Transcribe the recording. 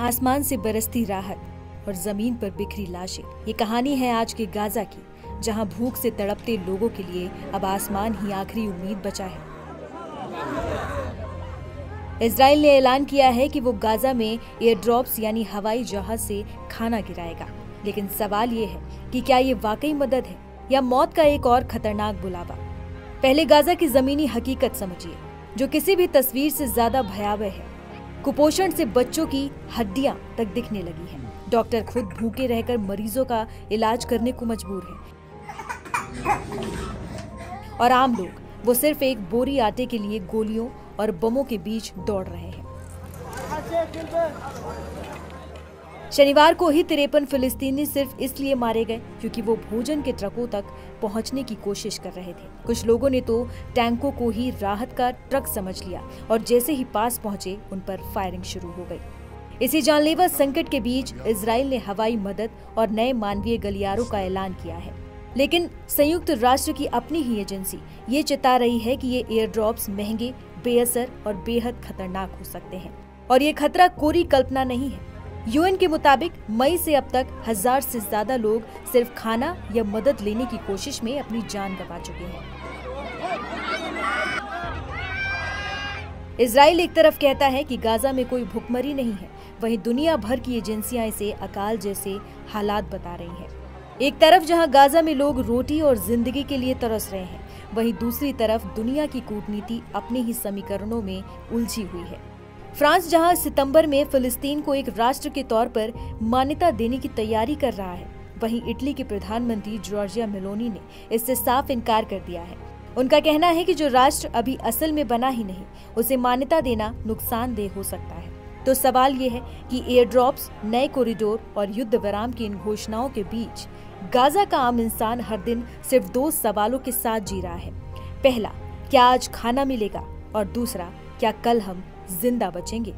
आसमान से बरसती राहत और जमीन पर बिखरी लाशें, ये कहानी है आज के गाजा की, जहां भूख से तड़पते लोगों के लिए अब आसमान ही आखिरी उम्मीद बचा है। इजराइल ने ऐलान किया है कि वो गाजा में एयर ड्रॉप्स यानी हवाई जहाज से खाना गिराएगा, लेकिन सवाल ये है कि क्या ये वाकई मदद है या मौत का एक और खतरनाक बुलावा। पहले गाजा की जमीनी हकीकत समझिए, जो किसी भी तस्वीर से ज्यादा भयावह है। कुपोषण से बच्चों की हड्डियां तक दिखने लगी हैं। डॉक्टर खुद भूखे रहकर मरीजों का इलाज करने को मजबूर हैं। और आम लोग वो सिर्फ एक बोरी आटे के लिए गोलियों और बमों के बीच दौड़ रहे हैं। शनिवार को ही 53 फिलिस्तीनी सिर्फ इसलिए मारे गए क्योंकि वो भोजन के ट्रकों तक पहुंचने की कोशिश कर रहे थे। कुछ लोगों ने तो टैंकों को ही राहत का ट्रक समझ लिया और जैसे ही पास पहुंचे उन पर फायरिंग शुरू हो गई। इसी जानलेवा संकट के बीच इजराइल ने हवाई मदद और नए मानवीय गलियारों का ऐलान किया है, लेकिन संयुक्त राष्ट्र की अपनी ही एजेंसी ये चेता रही है कि ये एयर ड्रॉप्स महंगे, बेअसर और बेहद खतरनाक हो सकते हैं। और ये खतरा कोरी कल्पना नहीं है। यूएन के मुताबिक मई से अब तक 1000 से ज्यादा लोग सिर्फ खाना या मदद लेने की कोशिश में अपनी जान गंवा चुके हैं। इजराइल एक तरफ कहता है कि गाजा में कोई भुखमरी नहीं है, वहीं दुनिया भर की एजेंसियां इसे अकाल जैसे हालात बता रही हैं। एक तरफ जहां गाजा में लोग रोटी और जिंदगी के लिए तरस रहे हैं, वहीं दूसरी तरफ दुनिया की कूटनीति अपने ही समीकरणों में उलझी हुई है। फ्रांस जहां सितंबर में फिलिस्तीन को एक राष्ट्र के तौर पर मान्यता देने की तैयारी कर रहा है, वहीं इटली के प्रधानमंत्री जॉर्जिया मेलोनी ने इससे साफ इनकार कर दिया है। उनका कहना है कि जो राष्ट्र अभी असल में बना ही नहीं, उसे मान्यता देना नुकसानदेह हो सकता है। तो सवाल ये है कि एयर ड्रॉप्स, नए कॉरिडोर और युद्ध विराम की इन घोषणाओं के बीच गाजा का आम इंसान हर दिन सिर्फ 2 सवालों के साथ जी रहा है। पहला, क्या आज खाना मिलेगा? और दूसरा, क्या कल हम जिंदा बचेंगे?